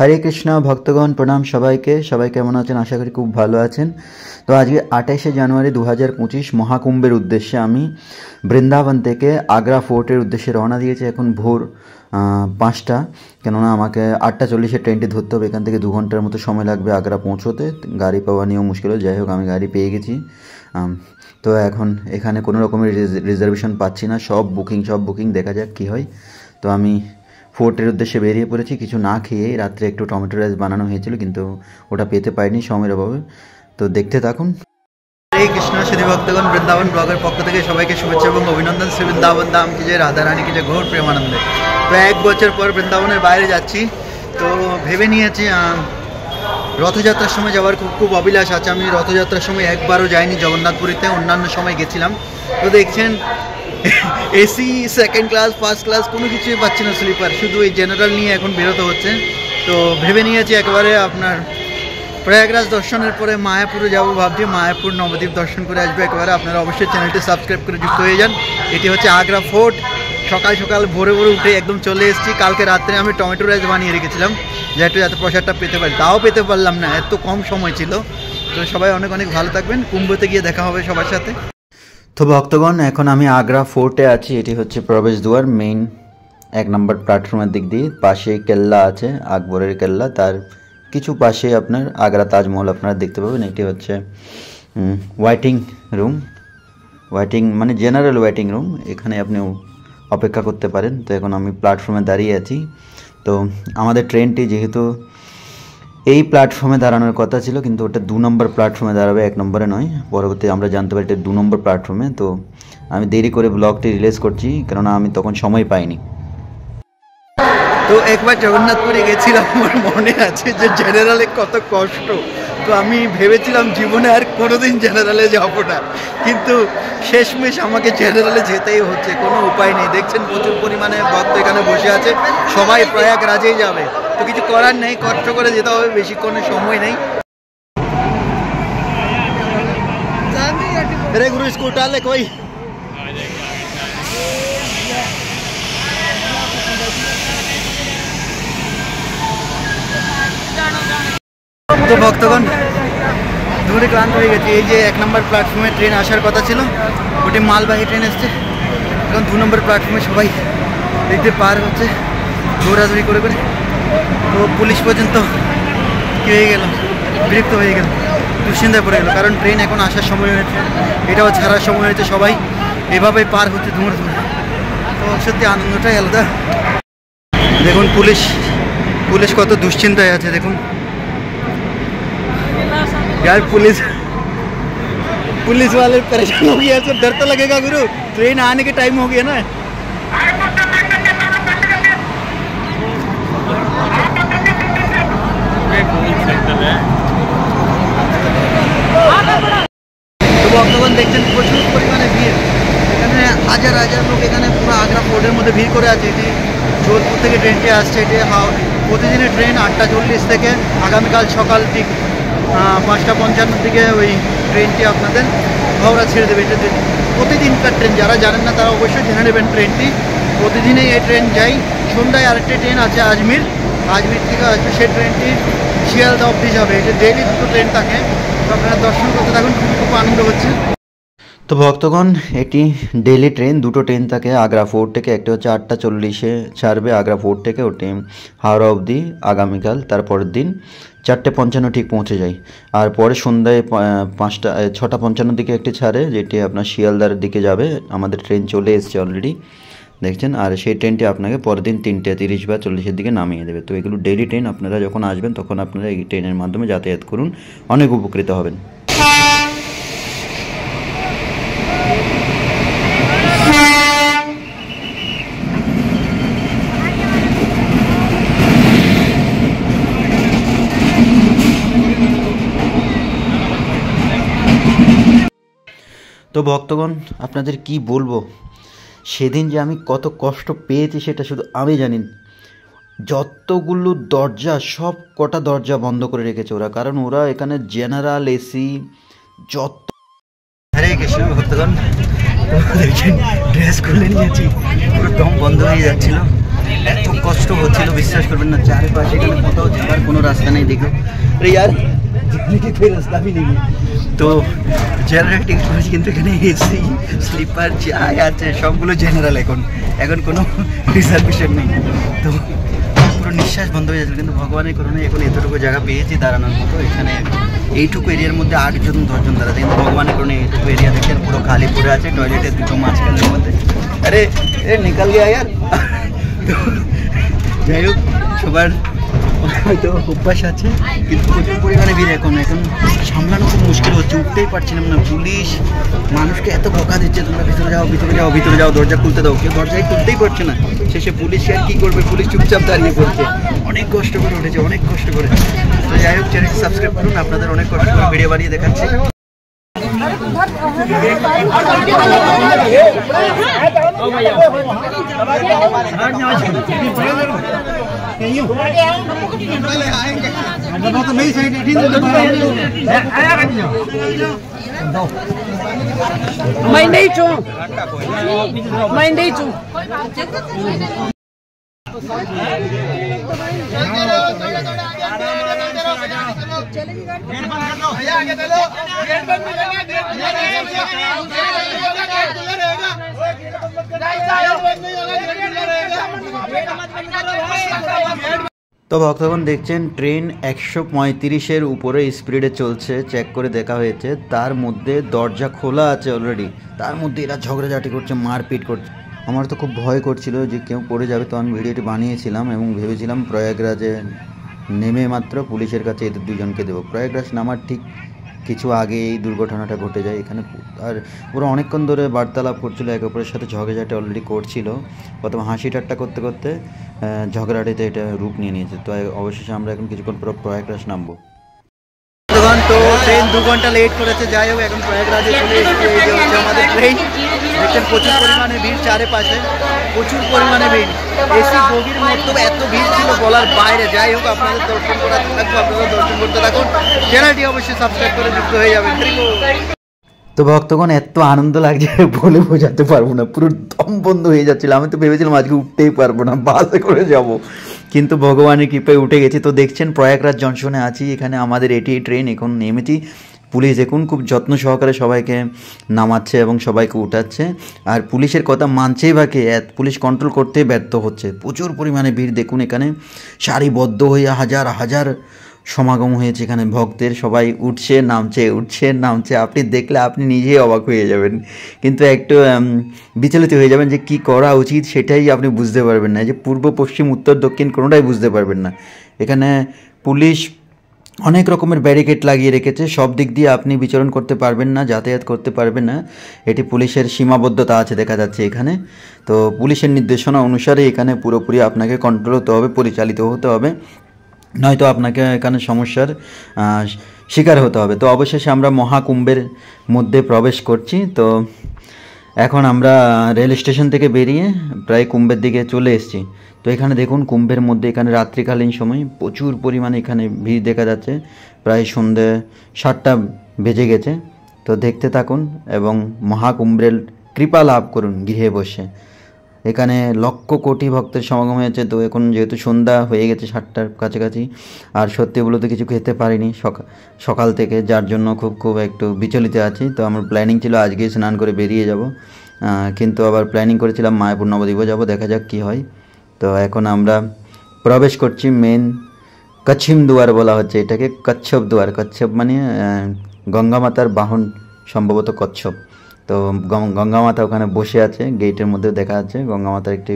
हरे कृष्णा भक्तगण प्रणाम सबाइके सबाई केमन आছেন आशा करी खूब भालो आছেন। तो आज 28 জানুয়ারি 2025 महाकुम्भेर उद्देश्ये आमी बृंदावन থেকে आग्रा फोर्टर उद्देश्ये रওনা दिएছি। এখন ভোর 5টা, কেননা আমাকে 8:40 ট্রেনটি ধরতে হবে। এখান থেকে 2 ঘন্টার মতো সময় লাগবে আগ্রা পৌঁছতে। গাড়ি পাওয়া নিয়েও মুশকিল, যাই হোক আমি গাড়ি পেয়ে গেছি। তো এখন এখানে কোনো রকমের রিজার্ভেশন পাচ্ছি না, সব বুকিং, দেখা যাক কী হয়। তো আমি ফোর্টের উদ্দেশ্যে বেরিয়ে পড়েছি। কিছু না খেয়ে রাত্রে একটু টমেটো রাইস বানানো হয়েছিল, কিন্তু ওটা পেতে পারিনি সময়ের অভাবে। তো দেখতে থাকুন। হরে কৃষ্ণ শ্রী ভক্তগণ, বৃন্দাবন ব্লগের পক্ষ থেকে সবাইকে শুভেচ্ছা এবং অভিনন্দন। শ্রী বৃন্দাবন ধাম কি জয়, রাধা রানী কি জয়, ঘোর প্রেমানন্দে। তো 1 বছর পর বৃন্দাবনের বাইরে যাচ্ছি। তো ভেবে নিয়েছি রথযাত্রার সময় যাওয়ার খুব অভিলাষ আছে। আমি রথযাত্রার সময় একবারও যাইনি জগন্নাথপুরীতে, অন্যান্য সময় গেছিলাম। তো দেখছেন AC, second class, first class কোনো কিছুই পাচ্ছি না, স্লিপার, শুধু এই জেনারেল নিয়ে এখন বেরোতে হচ্ছে। তো ভেবে নিয়েছি একেবারে আপনার প্রয়াগরাজ দর্শনের পরে মায়াপুরে যাবো ভাবছি। মায়াপুর নবদ্বীপ দর্শন করে আসবো একেবারে। আপনারা অবশ্যই চ্যানেলটি সাবস্ক্রাইব করে যুক্ত হয়ে যান। এটি হচ্ছে আগ্রা ফোর্ট। সকাল সকাল ভোরে উঠে একদম চলে এসেছি। কালকে রাত্রে আমি টমেটো রাইস বানিয়ে রেখেছিলাম যাতে প্রসাদটা পেতে পারি, তাও পেতে পারলাম না, এত কম সময় ছিল। তো সবাই অনেক অনেক ভালো থাকবেন। কুম্ভতে গিয়ে দেখা হবে সবার সাথে। তো ভক্তগণ, এখন আমি আগ্রা ফোর্টে আছি। এটি হচ্ছে প্রবেশ দুয়ার, মেইন 1 নম্বর প্ল্যাটফর্মের দিক দিয়ে। পাশে কেল্লা আছে, আকবরের কেল্লা, তার কিছু পাশে আপনার আগ্রা তাজমহল আপনারা দেখতে পাবেন। এটি হচ্ছে ওয়েটিং রুম, মানে জেনারেল ওয়েটিং রুম, এখানে আপনি অপেক্ষা করতে পারেন। তো এখন আমি প্ল্যাটফর্মে দাঁড়িয়ে আছি। তো আমাদের ট্রেনটি যেহেতু এই প্ল্যাটফর্মে দাঁড়ানোর কথা ছিল, কিন্তু ওটা 2 নম্বর প্ল্যাটফর্মে দাঁড়াবে, 1 নম্বরে নয়। পরবর্তী আমরা জানতে পারি এটা 2 নম্বর প্ল্যাটফর্মে। তো আমি দেরি করে ব্লগটি রিলিজ করছি, কেননা আমি তখন সময় পাইনি। তো একবার জগন্নাথপুরে গেছিলাম, আমার মনে আছে যে জেনারেলে কত কষ্ট। তো আমি ভেবেছিলাম জীবনে আর কোনোদিন জেনারেলে যাব না, কিন্তু শেষমেশ আমাকে জেনারেলে যেতেই হচ্ছে, কোনো উপায় নেই। দেখছেন প্রচুর পরিমাণে ভক্ত এখানে বসে আছে, সবাই প্রয়াগরাজেই যাবে। তো কিছু করার নেই, কষ্ট করে যেতে হবে, বেশিক্ষণের সময় নেই। अरे गुरु इसको उठा ले कोई। তো ভক্তগণ, দূরে ক্লান্ত হয়ে গেছি। এই যে 1 নম্বর প্ল্যাটফর্মে ট্রেন আসার কথা ছিল, ওটি মালবাহী ট্রেন এসছে। এখন 2 নম্বর প্ল্যাটফর্মে সবাই দেখতে পার হচ্ছে দৌড়াদৌড়ি করে। তো পুলিশ পর্যন্ত কী হয়ে গেল, বিরক্ত হয়ে গেল, দুশ্চিন্তায় পড়ে গেল, কারণ ট্রেন এখন আসার সময় হয়েছে, এটাও ছাড়ার সময় হয়েছে। সবাই এভাবে পার হচ্ছে ধুমড়ে। তো সত্যি আনন্দটাই আলাদা। দেখুন পুলিশ কত দুশ্চিন্তায় আছে। দেখুন यार, पुलिस वाले परेशान हो गया, तो डर तो लगेगा गुरु, ट्रेन आने के टाइम हो गया ना। তো ভক্তগণ দেখছেন প্রচুর পরিমাণে ভিড়, এখানে হাজার লোক এখানে পুরো আগ্রা ফোর্টের মধ্যে ভিড় করে আছে। এটি যোধপুর থেকে ট্রেনটি আসছে। এটি প্রতিদিনের ট্রেন 8:40 থেকে, আগামীকাল সকাল ঠিক 5:55 দিকে ওই ট্রেনটি আপনাদের হাওড়া ছেড়ে দেবে। এটা প্রতিদিনকার ট্রেন, যারা জানেন না তারা অবশ্যই জেনে নেবেন। ট্রেনটি প্রতিদিনই এই ট্রেন যাই। সন্ধ্যায় আরেকটি ট্রেন আছে আজমির থেকে আসবে, সেই ট্রেনটি শিয়ালদা অবধি যাবে। এটা ডেইলি 2টো ট্রেন থাকে। তো আপনারা দর্শন করতে থাকুন, খুব আনন্দ হচ্ছে। তো ভক্তগণ, এটি ডেইলি ট্রেন, 2টো ট্রেন থাকে আগ্রা ফোর্ট থেকে। একটা হচ্ছে 8:40 ছাড়বে আগ্রা ফোর্ট থেকে, ওটি হাওড়া অবধি আগামীকাল, তারপরের দিন 4:55 ঠিক পৌঁছে যায়। আর পরে সন্ধ্যায় 6:55 দিকে একটি ছাড়ে, যেটি আপনার শিয়ালদার দিকে যাবে। আমাদের ট্রেন চলে এসছে অলরেডি, দেখছেন। আর সেই ট্রেনটি আপনাকে পরের দিন 3:30 বা 40 দিকে নামিয়ে দেবে। তো এগুলো ডেইলি ট্রেন। আপনারা যখন আসবেন তখন আপনারা এই ট্রেনের মাধ্যমে যাতায়াত করুন, অনেক উপকৃত হবেন। তো ভক্তগণ, আপনাদের কি বলবো, সেদিন যে আমি কত কষ্ট পেয়েছি সেটা শুধু আমি জানি। যতগুলো দরজা, সব কটা দরজা বন্ধ করে রেখেছে ওরা, কারণ ওরা এখানে জেনারেল, এসি যত। হরে কৃষ্ণ ভক্তগণ, দেখছেন ড্রেস খুলে নিয়েছি, পুরো দম বন্ধ হয়ে যাচ্ছিল, এত কষ্ট হচ্ছিল, বিশ্বাস করবেন না। চারপাশে এখানে কোথাও যাওয়ার কোনো রাস্তা নেই। দেখো আরে ইয়ার রাস্তা भी नहीं है। তো জেনারেল টিকিট করেছি, কিন্তু এখানে এসি স্লিপার যাই আছে সবগুলো জেনারেল। এখন কোনো রিজার্ভেশন নেই। তো পুরো নিঃশ্বাস বন্ধ হয়ে যাচ্ছিল, কিন্তু ভগবানের করুণে এখন এতটুকু জায়গা পেয়েছি দাঁড়ানোর মতো। এখানে এইটুকু এরিয়ার মধ্যে 8 জন 10 জন দাঁড়াতে, কিন্তু ভগবানের করুণে এইটুকু এরিয়া দেখেন পুরো খালি পড়ে আছে। টয়লেটের দুটো মাঝখানের মধ্যে আরে নিকাল গিয়া ইয়ার। তো যাই হোক, সবার হয়তো অভ্যাস আছে, কিন্তু প্রচুর পরিমাণে ভিড়। এখন সামলানো খুব মুশকিল হচ্ছে, উঠতেই পারছিলাম না। পুলিশ মানুষকে এত বকা দিচ্ছে, তোমরা ভিতরে যাও ভিতরে যাও ভিতরে যাও, দরজা খুলতে দাও। কেউ দরজায় খুলতেই পারছে না। শেষে পুলিশ আর কী করবে, পুলিশ চুপচাপ দাঁড়িয়ে পড়ছে। অনেক কষ্ট করে উঠেছে, অনেক কষ্ট করে। তো যাই হোক, চ্যানেলটি সাবস্ক্রাইব করুন, আপনাদের অনেক কষ্ট করে ভিডিও বানিয়ে দেখাচ্ছি। Mày đi chung. Mày đi chung. তো ভক্তগণ দেখছেন ট্রেন 135-এর উপরে স্পিডে চলছে। চেক করে দেখা হয়েছে, তার মধ্যে দরজা খোলা আছে অলরেডি, তার মধ্যে এরা ঝগড়াঝাটি করছে, মারপিট করছে। আমার তো খুব ভয় করছিল যে কেউ পড়ে যাবে। তো আমি ভিডিওটি বানিয়েছিলাম এবং ভেবেছিলাম প্রয়াগরাজে নেমে মাত্র পুলিশের কাছে এদের দুজনকে দেবো। প্রয়াগরাজ নামার ঠিক কিছু আগে এই দুর্ঘটনাটা ঘটে যায় এখানে। আর ওরা অনেকক্ষণ ধরে বার্তালাপ করছিল, একে অপরের সাথে ঝগড়াঝাটি অলরেডি করছিল। প্রথম হাসি ঠাট্টা করতে করতে ঝগড়াটিতে এটা রূপ নিয়ে নিয়েছে। তো অবশেষে আমরা এখন কিছুক্ষণ পর প্রয়াগরাজ নামবো। তো ট্রেন 2 ঘন্টা লেট করেছে। যাই হোক, এখন প্রয়াগরাজে চলে এসেছি। এই যে হচ্ছে আমাদের ট্রেন। দেখছেন প্রচুর পরিমাণে ভিড়, চারিপাশে প্রচুর পরিমাণে ভিড়। এসি বগির মতো এত ভিড় ছিল বলার বাইরে। যাই হোক, আপনাদের দর্শন করাতে থাকবো, আপনারা দর্শন করতে থাকুন। চ্যানেলটি অবশ্যই সাবস্ক্রাইব করে যুক্ত হয়ে যাবেন। তো ভক্তগণ এত আনন্দ লাগছে বলে বোঝাতে পারবো না, পুরো দম বন্ধ হয়ে যাচ্ছিল। আমি তো ভেবেছিলাম আজকে উঠতেই পারবো না, বাসে করে যাব, কিন্তু ভগবানের কৃপায় উঠে গেছি। তো দেখছেন প্রয়াগরাজ জংশনে আছি, এখানে আমাদের এটি ট্রেন এখন নেমেছি। পুলিশ দেখুন খুব যত্ন সহকারে সবাইকে নামাচ্ছে এবং সবাইকে উঠাচ্ছে। আর পুলিশের কথা মানছেই বা কে, পুলিশ কন্ট্রোল করতেই ব্যর্থ হচ্ছে। প্রচুর পরিমাণে ভিড় দেখুন, এখানে সারিবদ্ধ হয়ে হাজার হাজার সমাগম হয়েছে এখানে ভক্তের। সবাই উঠছে নামছে। আপনি দেখলে আপনি নিজেই অবাক হয়ে যাবেন, কিন্তু একটু বিচলিত হয়ে যাবেন যে কি করা উচিত সেটাই আপনি বুঝতে পারবেন না। যে পূর্ব পশ্চিম উত্তর দক্ষিণ কোনোটাই বুঝতে পারবেন না। এখানে পুলিশ অনেক রকমের ব্যারিকেড লাগিয়ে রেখেছে, সব দিক দিয়ে আপনি বিচরণ করতে পারবেন না, যাতায়াত করতে পারবেন না। এটি পুলিশের সীমাবদ্ধতা আছে দেখা যাচ্ছে এখানে। তো পুলিশের নির্দেশনা অনুসারে এখানে পুরোপুরি আপনাকে কন্ট্রোল হতে হবে, পরিচালিত হতে হবে, নয়তো আপনাকে এখানে সমস্যার শিকার হতে হবে। তো অবশেষে আমরা মহাকুম্ভের মধ্যে প্রবেশ করছি। তো এখন আমরা রেল স্টেশন থেকে বেরিয়ে প্রায় কুম্ভের দিকে চলে এসেছি। তো এখানে দেখুন কুম্ভের মধ্যে এখানে রাত্রিকালীন সময় প্রচুর পরিমাণে এখানে ভিড় দেখা যাচ্ছে। প্রায় সন্ধ্যে 7টা বেজে গেছে। তো দেখতে থাকুন এবং মহাকুম্ভের কৃপা লাভ করুন গৃহে বসে। এখানে লক্ষ কোটি ভক্তের সমাগম হয়েছে। তো এখন যেহেতু সন্ধ্যা হয়ে গেছে 7টার কাছাকাছি, আর সত্যি বলতে কিছু খেতে পারিনি সকাল থেকে, যার জন্য খুব একটু বিচলিত আছি। তো আমার প্ল্যানিং ছিল আজকে স্নান করে বেরিয়ে যাব, কিন্তু আবার প্ল্যানিং করেছিলাম মায়াপুর নবদ্বীপে যাব, দেখা যাক কী হয়। তো এখন আমরা প্রবেশ করছি মেন কচ্ছিম দুয়ার বলা হচ্ছে এটাকে, কচ্ছপ দুয়ার। কচ্ছপ মানে গঙ্গা মাতার বাহন, সম্ভবত কচ্ছপ। তো গঙ্গা মাতা ওখানে বসে আছে, গেটের মধ্যে দেখা যাচ্ছে গঙ্গা মাতার একটি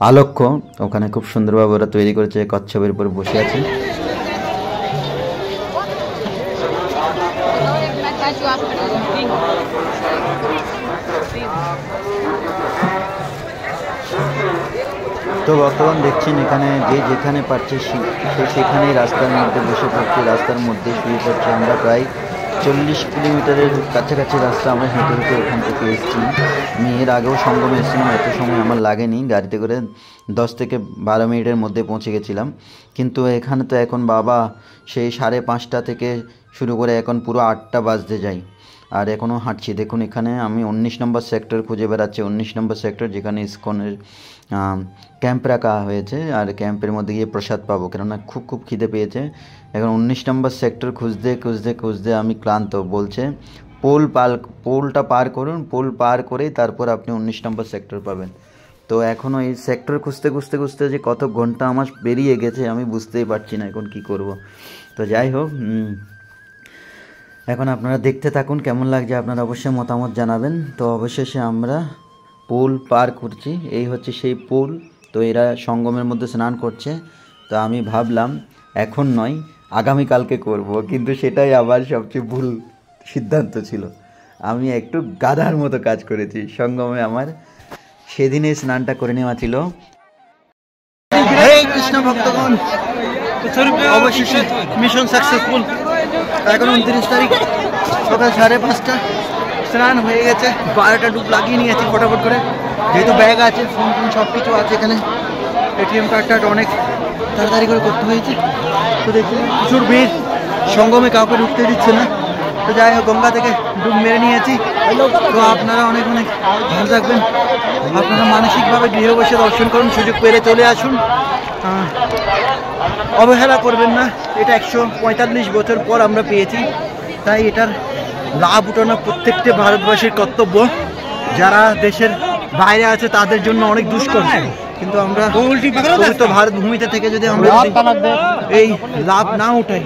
আলক্ষ্য ওখানে খুব সুন্দরভাবে ওরা তৈরি করেছে, কচ্ছপের উপর বসে আছে। তো বর্তমান দেখছেন এখানে যে যেখানে পারছে সে সেখানেই রাস্তার মধ্যে বসে পড়ছে, রাস্তার মধ্যে শুয়ে পড়ছে। আমরা প্রায় 40 কিলোমিটারের কাছাকাছি রাস্তা আমরা হেঁটে হেঁটে এখান থেকে এসেছি। আমি এর আগেও সঙ্গমে এসেছিলাম, এত সময় আমার লাগেনি, গাড়িতে করে 10 থেকে 12 মিনিটের মধ্যে পৌঁছে গেছিলাম। কিন্তু এখানে তো এখন বাবা সেই 5:30 থেকে শুরু করে এখন পুরো 8টা বাজতে যায়। আর এখনও হাঁটছি। দেখুন এখানে আমি 19 নম্বর সেক্টর খুঁজে বেড়াচ্ছি, 19 নম্বর সেক্টর যেখানে ইসকনের ক্যাম্প রাখা হয়েছে, আর ক্যাম্পের মধ্যে গিয়ে প্রসাদ পাবো, কেননা খুব খিদে পেয়েছে। এখন 19 নম্বর সেক্টর খুঁজতে আমি ক্লান্ত। বলছে পোলটা পার করুন, পোল পার করেই তারপর আপনি 19 নম্বর সেক্টর পাবেন। তো এখনও এই সেক্টর খুঁজতে যে কত ঘন্টা আমার পেরিয়ে গেছে আমি বুঝতেই পারছি না এখন কি করব। তো যাই হোক, এখন আপনারা দেখতে থাকুন, কেমন লাগছে আপনারা অবশ্যই মতামত জানাবেন। তো অবশেষে আমরা পোল পার করছি, এই হচ্ছে সেই পোল। তো এরা সঙ্গমের মধ্যে স্নান করছে। তো আমি ভাবলাম এখন নয়, আগামীকালকে করব, কিন্তু সেটাই আবার সবচেয়ে ভুল সিদ্ধান্ত ছিল। আমি একটু গাধার মতো কাজ করেছি। সঙ্গমে আমার সেদিনে স্নানটা করে নেওয়া ছিল। হরে কৃষ্ণ ভক্তগণ, অবশেষে মিশন সাকসেসফুল। এখন 29 তারিখ সকাল 5:30, স্নান হয়ে গেছে। 12টা ডুব লাগিয়ে নিয়েছি ফটাফট করে, যেহেতু ব্যাগ আছে, ফোন সব কিছু আছে এখানে। এটিএম কার্ডটা অনেক তাড়াতাড়ি করে করতে হয়েছে। তো দেখি প্রচুর ভিড়, সঙ্গমে কাউকে ঢুকতে দিচ্ছে না। তো যাই হোক, গঙ্গা থেকে ডুব মেরে নিয়েছি। তো আপনারা অনেক ভালো থাকবেন। আপনারা মানসিকভাবে গৃহে বসে দর্শন করুন, সুযোগ পেলে চলে আসুন, অবহেলা করবেন না। এটা 145 বছর পর আমরা পেয়েছি, তাই এটার লাভ উঠানো প্রত্যেকটা ভারতবাসীর কর্তব্য। যারা দেশের বাইরে আছে তাদের জন্য অনেক দুষ্কর, কিন্তু আমরা পবিত্র ভারত ভূমিতে থেকে যদি আমরা এই লাভ না উঠাই,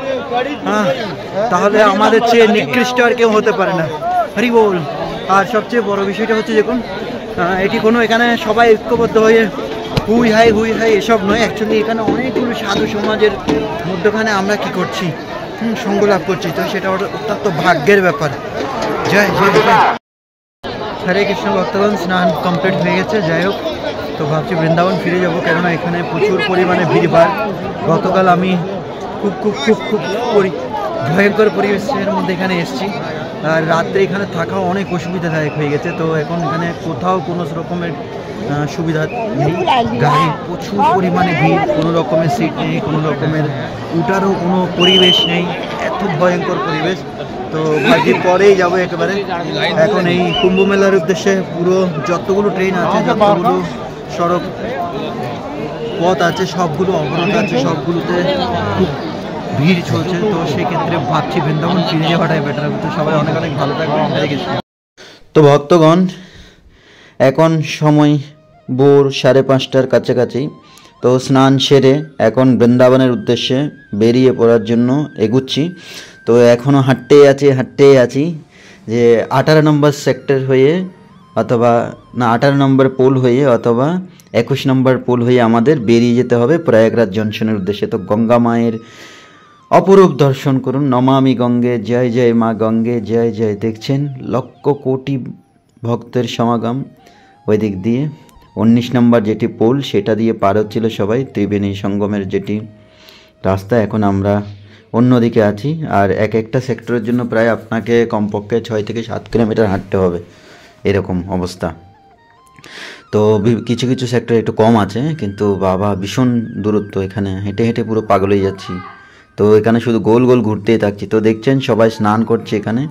তাহলে আমাদের চেয়ে নিকৃষ্ট আর কেউ হতে পারে না। হরি বল। আর সবচেয়ে বড় বিষয়টা হচ্ছে, দেখুন এটি কোনো এখানে সবাই ঐক্যবদ্ধ হয়ে হুই হাই এসব নয়। অ্যাকচুয়ালি এখানে অনেকগুলো সাধু সমাজের মধ্যখানে আমরা কি করছি, সঙ্গ লাভ করছি। তো সেটা অত্যন্ত ভাগ্যের ব্যাপার। জয় জয় জয়। হরে কৃষ্ণ ভক্তগণ, স্নান কমপ্লিট হয়ে গেছে। যাই হোক, তো ভাবছি বৃন্দাবন ফিরে যাব, কেননা এখানে প্রচুর পরিমাণে ভিড়ভাড়। গতকাল আমি খুব ভয়ঙ্কর পরিবেশের মধ্যে এখানে এসেছি, আর রাত্রে এখানে থাকা অনেক অসুবিধাদায়ক হয়ে গেছে। তো এখন এখানে কোথাও কোনো রকমের সুবিধা নেই, গাড়ি প্রচুর পরিমাণে ভিড়, কোনো রকমের সিট নেই, কোনো রকমের উঠারও কোনো পরিবেশ নেই, এত ভয়ঙ্কর পরিবেশ। তো ভাবছি পরেই যাবো একেবারে। এখন এই কুম্ভ মেলার উদ্দেশ্যে পুরো যতগুলো ট্রেন আছে, যতগুলো সড়ক পথ আছে, সবগুলো অবরোধ আছে, সবগুলোতে খুব ভিড় চলছে। তো সেক্ষেত্রে ভাবছি বৃন্দাবন ফিরে যাওয়াটাই বেটার। তো সবাই অনেক ভালো থাকবে। হরে কৃষ্ণ। তো ভক্তগণ, এখন সময় ভোর 5:30টার কাছাকাছি। তো স্নান সেরে এখন বৃন্দাবনের উদ্দেশ্যে বেরিয়ে পড়ার জন্য এগুচ্ছি। তো এখনও হাঁটতেই আছি যে 18 নম্বর সেক্টর হয়ে অথবা 18 নম্বর পোল হয়ে অথবা 21 নম্বর পোল হয়ে আমাদের বেরিয়ে যেতে হবে প্রয়াগরাজ জংশনের উদ্দেশ্যে। তো গঙ্গা মায়ের অপরূপ দর্শন করুন। নমামি গঙ্গে, জয় জয় মা গঙ্গে, জয় জয়। দেখছেন লক্ষ কোটি ভক্তের সমাগম ওই দিক দিয়ে। 19 নম্বর যেটি পোল সেটা দিয়ে পার হচ্ছিল সবাই, ত্রিবেণী সঙ্গমের যেটি রাস্তা। এখন আমরা অন্যদিকে আছি, আর একটা সেক্টরের জন্য প্রায় আপনাকে কমপক্ষে 6 থেকে 7 কিলোমিটার হাঁটতে হবে, এরকম অবস্থা। তো কিছু সেক্টর একটু কম আছে, কিন্তু বাবা ভীষণ দূরত্ব, এখানে হেঁটে পুরো পাগল হয়ে যাচ্ছি। তো এখানে শুধু গোল ঘুরতেই থাকছি। তো দেখছেন সবাই স্নান করছে এখানে।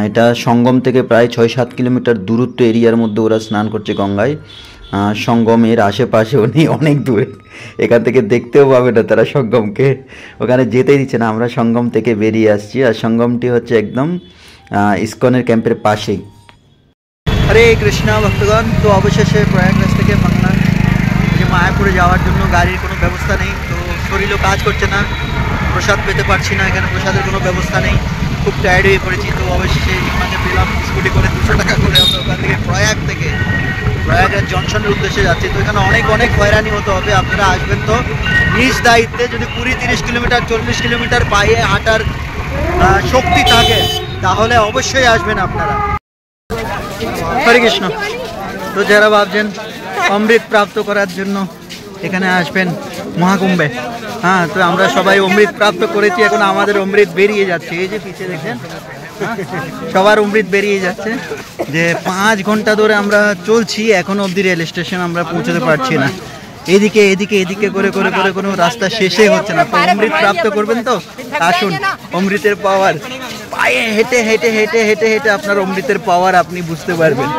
এটা সঙ্গম থেকে প্রায় 6-7 কিলোমিটার দূরত্ব এরিয়ার মধ্যে ওরা স্নান করছে গঙ্গায়। সঙ্গমের আশেপাশেও নেই, অনেক দূরে, এখান থেকে দেখতেও পাবে না তারা সঙ্গমকে, ওখানে যেতেই দিচ্ছে না। আমরা সঙ্গম থেকে বেরিয়ে আসছি, আর সঙ্গমটি হচ্ছে একদম ইসকনের ক্যাম্পের পাশেই। হরে কৃষ্ণ ভক্তগণ, তো অবশেষে প্রয়াগরাজ থেকে বাংলা যে মায়াপুরে যাওয়ার জন্য গাড়ির কোনো ব্যবস্থা নেই। তো শরীরও কাজ করছে না, প্রসাদ পেতে পারছি না, এখানে প্রসাদের কোনো ব্যবস্থা নেই, খুব টায়ার্ড হয়ে পড়েছি। তো অবশেষে এখানে পেলাম স্কুটি করে 200 টাকা করে। আমরা ওখান থেকে প্রয়াগরাজ জংশনের উদ্দেশ্যে যাচ্ছি। তো এখানে অনেক হয়রানি হতে হবে। আপনারা আসবেন তো নিজ দায়িত্বে। যদি 20-30 কিলোমিটার 40 কিলোমিটার পায়ে হাঁটার শক্তি থাকে তাহলে অবশ্যই আসবেন আপনারা। হরে কৃষ্ণ। তো যারা ভাবছেন অমৃত প্রাপ্ত করার জন্য এখানে আসবেন মহাকুম্ভে, তো আমরা সবাই অমৃত প্রাপ্ত করেছি, এখন আমাদের অমৃত বেরিয়ে যাচ্ছে। এই যে পিছিয়ে দেখেন, সবার অমৃত বেরিয়ে যাচ্ছে। যে 5 ঘন্টা ধরে আমরা চলছি, এখন অবধি রেল স্টেশন আমরা পৌঁছতে পারছি না। এদিকে করে কোনো রাস্তা শেষই হচ্ছে না। তো অমৃত প্রাপ্ত করবেন তো আসুন, অমৃতের পাওয়ার পায়ে হেঁটে হেঁটে হেঁটে হেঁটে হেঁটে আপনার অমৃতের পাওয়ার আপনি বুঝতে পারবেন।